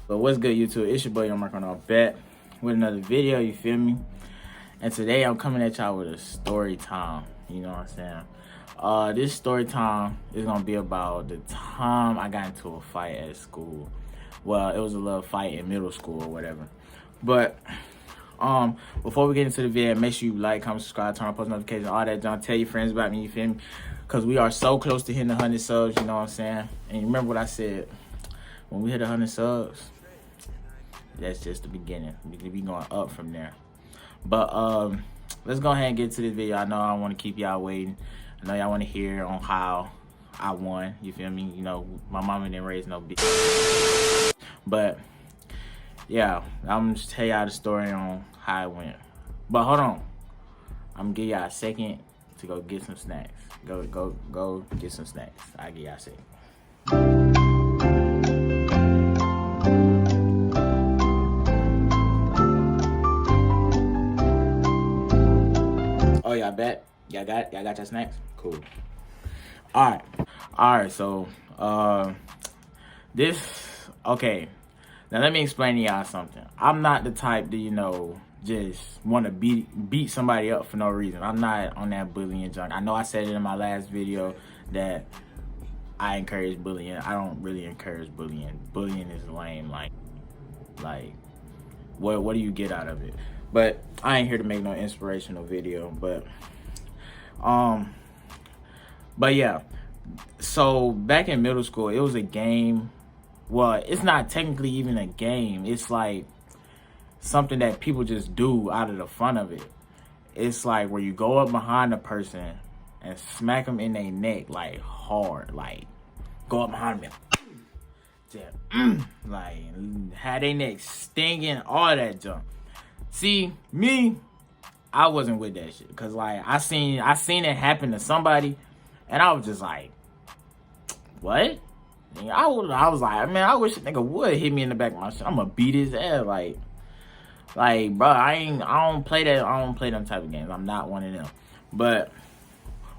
But what's good, YouTube? It's your boy, I'm working on back with another video, you feel me? And today I'm coming at y'all with a story time, you know what I'm saying? This story time is gonna be about the time I got into a fight at school. Well, it was a little fight in middle school or whatever. But before we get into the video, make sure you like, comment, subscribe, turn on post notifications, all that junk. Tell your friends about me, you feel me? Because we are so close to hitting 100 subs, you know what I'm saying? And you remember what I said, when we hit 100 subs, that's just the beginning. We could be going up from there. But let's go ahead and get to this video. I know I don't want to keep y'all waiting. I know y'all want to hear on how I won, you feel me? You know, my mama didn't raise no bitch. But yeah, I'm just tell y'all the story on how it went. But hold on, I'm gonna give y'all a second to go get some snacks. Go get some snacks. I'll give y'all a second. Oh, y'all bet? Y'all got your snacks? Cool. All right, so okay. Now let me explain to y'all something. I'm not the type to, you know, just want to beat somebody up for no reason. I'm not on that bullying junk. I know I said it in my last video that I encourage bullying. I don't really encourage bullying. Bullying is lame. Like what do you get out of it? But I ain't here to make no inspirational video. But yeah. So back in middle school, it was a game. Well, it's not technically even a game. It's like something that people just do out of the fun of it. It's like where you go up behind a person and smack them in their neck like hard, like go up behind them, just, like had their neck stinging, all that junk. See, me, I wasn't with that shit, cause like I seen it happen to somebody, and I was just like, what? I was like, man, I wish a nigga would hit me in the back of my shit. I'm gonna beat his ass, like, bro. I don't play them type of games. I'm not one of them. But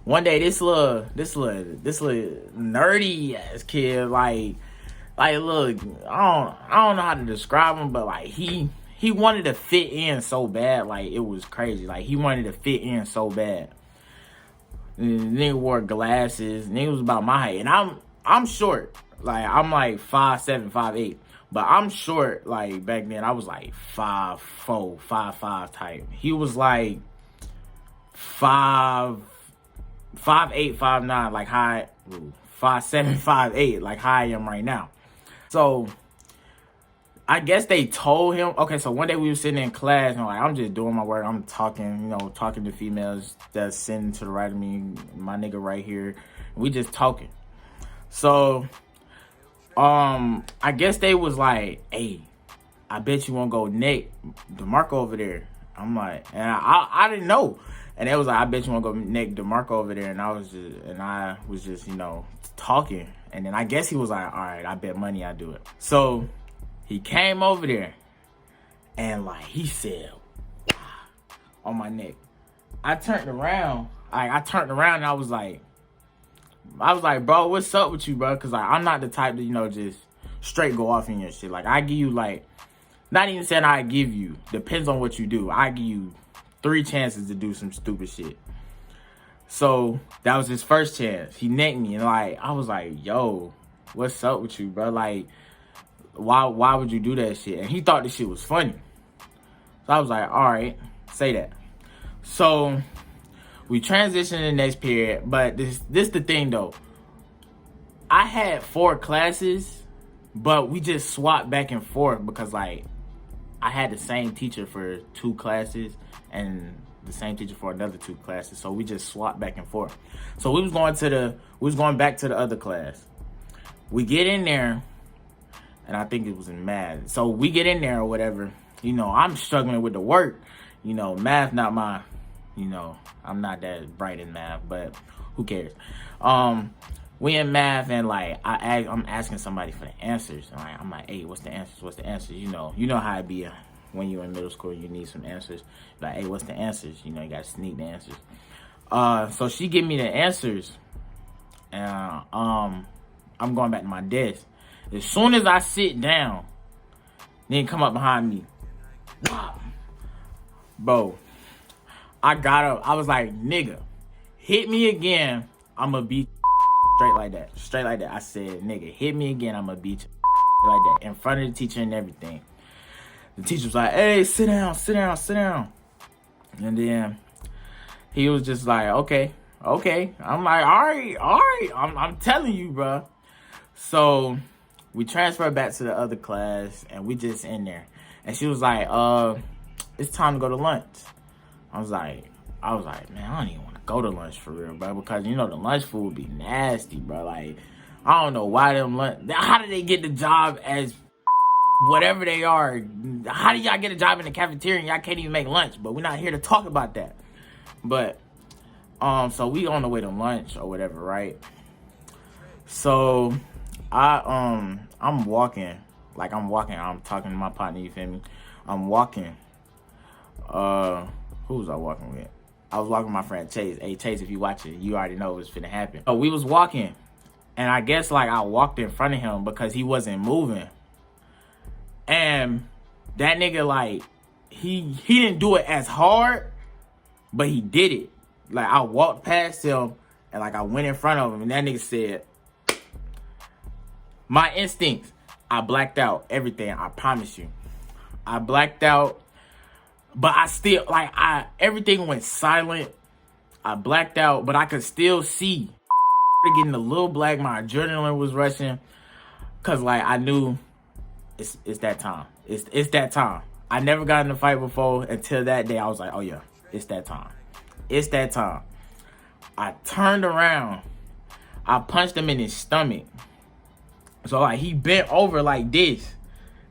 one day, this little nerdy ass kid, like look, I don't know how to describe him, but like he wanted to fit in so bad, like it was crazy. Like he wanted to fit in so bad. The nigga wore glasses. Nigga was about my height, and I'm short. Like I'm like 5'7", 5'8", but I'm short. Like back then, I was like 5'4", 5'5" type. He was like 5'8", 5'9", like high 5'7", 5'8", like how I am right now. So I guess they told him. Okay, so one day we were sitting in class, and like I'm just doing my work. I'm talking, you know, talking to females that's sitting to the right of me. My nigga right here. We just talking. So, I guess they was like, hey, I bet you won't go neck DeMarco over there. I'm like, and I didn't know. And they was like, I bet you won't go neck DeMarco over there. And I was just, you know, talking. And then I guess he was like, all right, I bet money I do it. So he came over there and like, he said, wow, on my neck. I turned around and I was like, bro, what's up with you, bro? Because like, I'm not the type to, you know, just straight go off in your shit. Like, I give you, like, not even saying I give you. Depends on what you do. I give you 3 chances to do some stupid shit. So, that was his first chance. He necked me. And, like, I was like, yo, what's up with you, bro? Like, why would you do that shit? And he thought this shit was funny. So, I was like, all right, say that. So we transitioned to the next period, but this the thing though. I had 4 classes, but we just swapped back and forth because like I had the same teacher for 2 classes and the same teacher for another 2 classes. So we just swapped back and forth. So we was going back to the other class. We get in there, and I think it was in math. So we get in there or whatever. You know, I'm struggling with the work. You know, math not my, you know, I'm not that bright in math, but who cares? We in math, and like I'm asking somebody for the answers. And like, I'm like, hey, what's the answers? What's the answers? You know how it be when you're in middle school. You need some answers. Like, hey, what's the answers? You know, you gotta sneak the answers. So she give me the answers, and I'm going back to my desk. As soon as I sit down, Then come up behind me. Wop. Bro, I got up. I was like, nigga, hit me again. I'ma beat straight like that. Straight like that. I said, nigga, hit me again. I'ma beat like that. In front of the teacher and everything. The teacher was like, hey, sit down, sit down, sit down. And then he was just like, okay. I'm like, all right. I'm telling you, bro. So we transferred back to the other class and we just in there. And she was like, it's time to go to lunch. I was like, man, I don't even want to go to lunch for real, bro. Because, you know, the lunch food be nasty, bro. Like, I don't know why them lunch... How did they get the job as whatever they are? How do y'all get a job in the cafeteria and y'all can't even make lunch? But we're not here to talk about that. But, so we on the way to lunch or whatever, right? So, I'm walking. Like, I'm talking to my partner, you feel me? I'm walking. Who was I walking with? I was walking with my friend Chase. Hey, Chase, if you watch it, you already know what's finna happen. So we was walking, and I guess, like, I walked in front of him because he wasn't moving. And that nigga, like, he didn't do it as hard, but he did it. Like, I walked past him, and, like, I went in front of him, and that nigga said, my instincts, I blacked out everything, I promise you. I blacked out. But I still, like, everything went silent. I blacked out, but I could still see getting a little black. My adrenaline was rushing. Cause, like, I knew it's that time. It's that time. I never got in a fight before until that day. I was like, oh, yeah, it's that time. It's that time. I turned around. I punched him in his stomach. So, like, he bent over like this.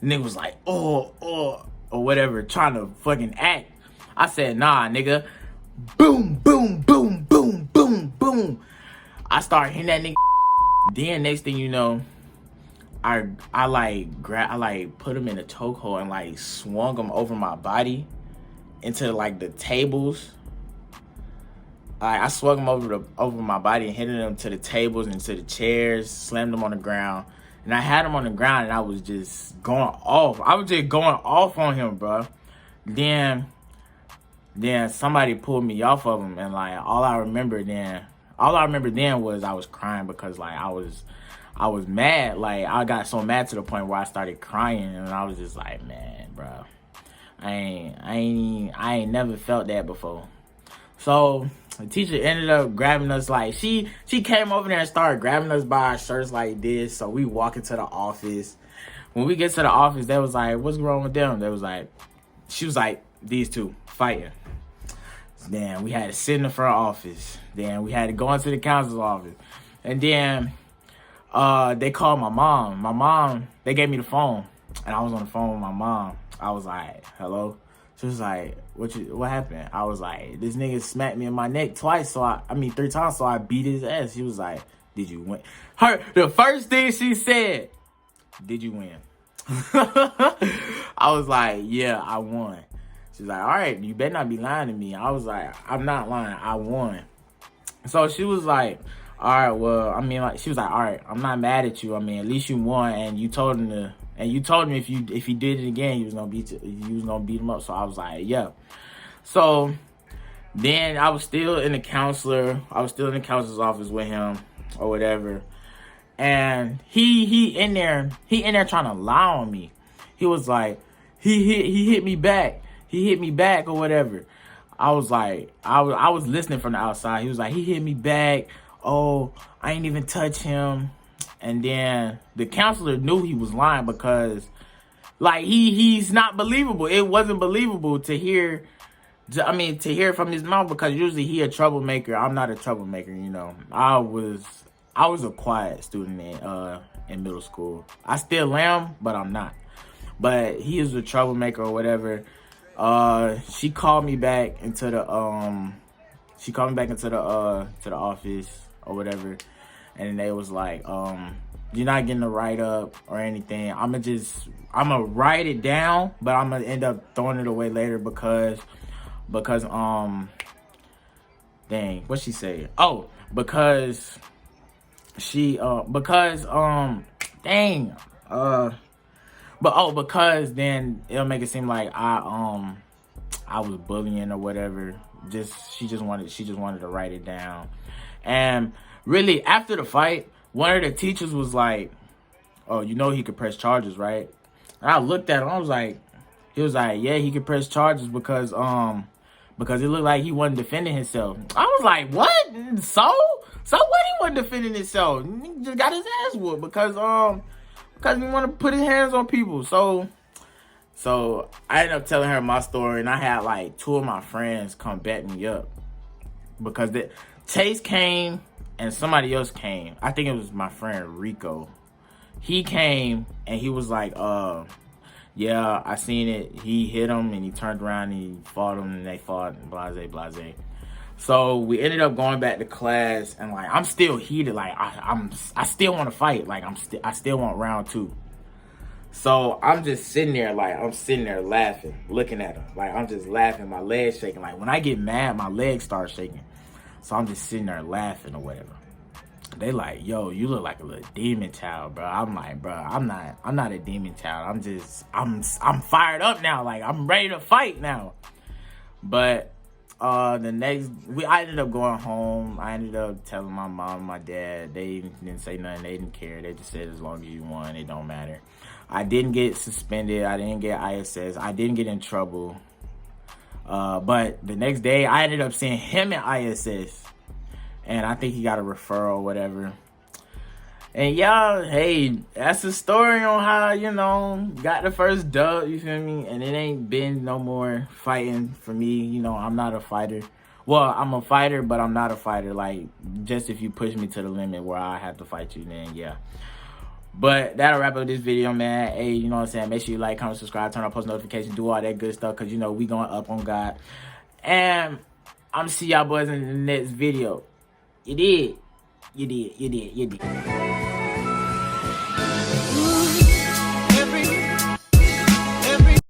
The nigga was like, oh. Or whatever, trying to fucking act. I said, nah, nigga. Boom, boom, boom, boom, boom, boom. I started hitting that nigga. Then next thing you know, I put him in a chokehold and like swung him over my body into like the tables. I swung him over my body and hit him to the tables and to the chairs, slammed him on the ground. And I had him on the ground and I was just going off. I was just going off on him, bro. Then somebody pulled me off of him, and like all I remember then was I was crying because like I was mad. Like I got so mad to the point where I started crying, and I was just like, man, bro, I ain't never felt that before. So the teacher ended up grabbing us, like, she came over there and started grabbing us by our shirts like this. So we walk into the office. When we get to the office, they was like, what's wrong with them? She was like, these two fighting. Then we had to sit in the front office. Then we had to go into the counselor's office. And then they called my mom. My mom, they gave me the phone. And I was on the phone with my mom. I was like, hello? She was like, what happened? I was like, this nigga smacked me in my neck twice, so 3 times, so I beat his ass. She was like, did you win? The first thing she said, did you win? I was like, yeah, I won. She's like, all right, you better not be lying to me. I was like, I'm not lying, I won. So she was like, all right, well, she was like, all right, I'm not mad at you. At least you won, and you told him if he did it again, you was gonna beat him up. So I was like, yeah. So then I was still in the counselor's office with him or whatever. And he in there trying to lie on me. He was like, he hit me back. He hit me back or whatever. I was like, I was listening from the outside. He was like, he hit me back. Oh, I ain't even touch him. And then the counselor knew he was lying because, like, he's not believable. It wasn't believable to hear from his mouth, because usually he a troublemaker. I'm not a troublemaker, you know. I was a quiet student in middle school. I still am, but I'm not. But he is a troublemaker or whatever. She called me back into the office or whatever. And they was like, you're not getting a write-up or anything. I'm gonna write it down, but I'm gonna end up throwing it away later because dang, what she said? Oh, because But because then it'll make it seem like I was bullying or whatever. She just wanted to write it down. And really after the fight, one of the teachers was like, "Oh, you know he could press charges, right?" And I looked at him, I was like, he was like, "Yeah, he could press charges because it looked like he wasn't defending himself." I was like, "What? So what, he wasn't defending himself? He just got his ass whooped because he wanted to put his hands on people." So I ended up telling her my story, and I had like 2 of my friends come back me up because Chase came and somebody else came. I think it was my friend Rico. He came and he was like, "Yeah, I seen it. He hit him and he turned around and he fought him and they fought, blase." So we ended up going back to class, and like I'm still heated. Like I still want to fight. Like I still want round 2. So I'm just sitting there, like I'm sitting there laughing, looking at him. Like I'm just laughing, my legs shaking. Like when I get mad, my legs start shaking. So I'm just sitting there laughing or whatever. They like, "Yo, you look like a little demon child, bro." I'm like, "Bro, I'm not a demon child. I'm fired up now. Like I'm ready to fight now." But I ended up going home. I ended up telling my mom and my dad. They didn't say nothing. They didn't care. They just said as long as you won, it don't matter. I didn't get suspended. I didn't get ISS. I didn't get in trouble. But the next day, I ended up seeing him at ISS. And I think he got a referral or whatever. And y'all, hey, that's the story on how, got the first dub, you feel me? And it ain't been no more fighting for me. I'm not a fighter. Well, I'm a fighter, but I'm not a fighter. Like, just if you push me to the limit where I have to fight you, then yeah. But that'll wrap up this video, man. Hey, you know what I'm saying? Make sure you like, comment, subscribe, turn on post notifications, do all that good stuff, because, we going up on God. And I'm going to see y'all boys in the next video. You did.